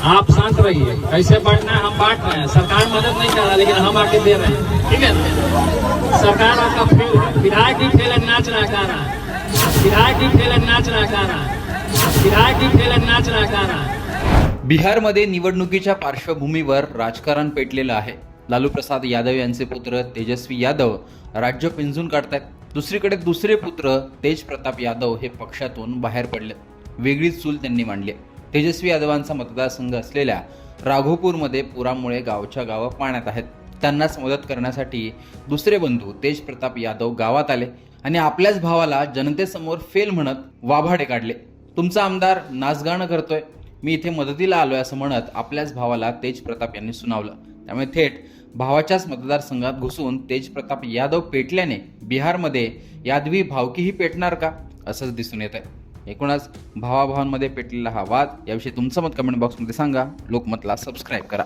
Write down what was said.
आप शांत रहिए, कैसे बांटना है हम बांट रहे हैं, सरकार मदद नहीं कर रहा लेकिन हम आके दे रहे हैं, ठीक है। सरकार आपका फेल है, विधायक की फेल है, नाचना गाना, विधायक की फेल है, नाचना गाना, विधायक की फेल है, नाचना गाना। बिहारमध्ये निवडणुकीच्या पार्श्वभूमीवर राजकारण पेटलेलं आहे। लालू प्रसाद यादव यांचे पुत्र तेजस्वी यादव राज्य पिंजून काढतायत। दुसरीकडे दुसरे पुत्र तेज प्रताप यादव हे पक्षातून बाहेर पडले। वेगळीच चूल त्यांनी मांडली। तेजस्वी यादवांचा मतदारसंघ असलेल्या राघोपूरमध्ये पुरामुळे गावच्या गावं पाण्यात आहेत। त्यांनाच मदत करण्यासाठी दुसरे बंधू तेज प्रताप यादव गावात आले आणि आपल्याच भावाला जनतेसमोर फेल म्हणत वाभाडे काढले। तुमचा आमदार नाचगाणं करतोय, मी इथे मदतीला आलोय असं म्हणत आपल्याच भावाला तेज प्रताप यांनी सुनावलं। त्यामुळे थेट भावाच्याच मतदारसंघात घुसून तेज प्रताप यादव पेटल्याने बिहारमध्ये यादवी भावकीही पेटणार का असंच दिसून येत आहे। एकूणच भावाभावांमध्ये पेटलेला हा वाद, याविषयी तुमचं मत कमेंट बॉक्समध्ये सांगा। लोकमतला सबस्क्राईब करा।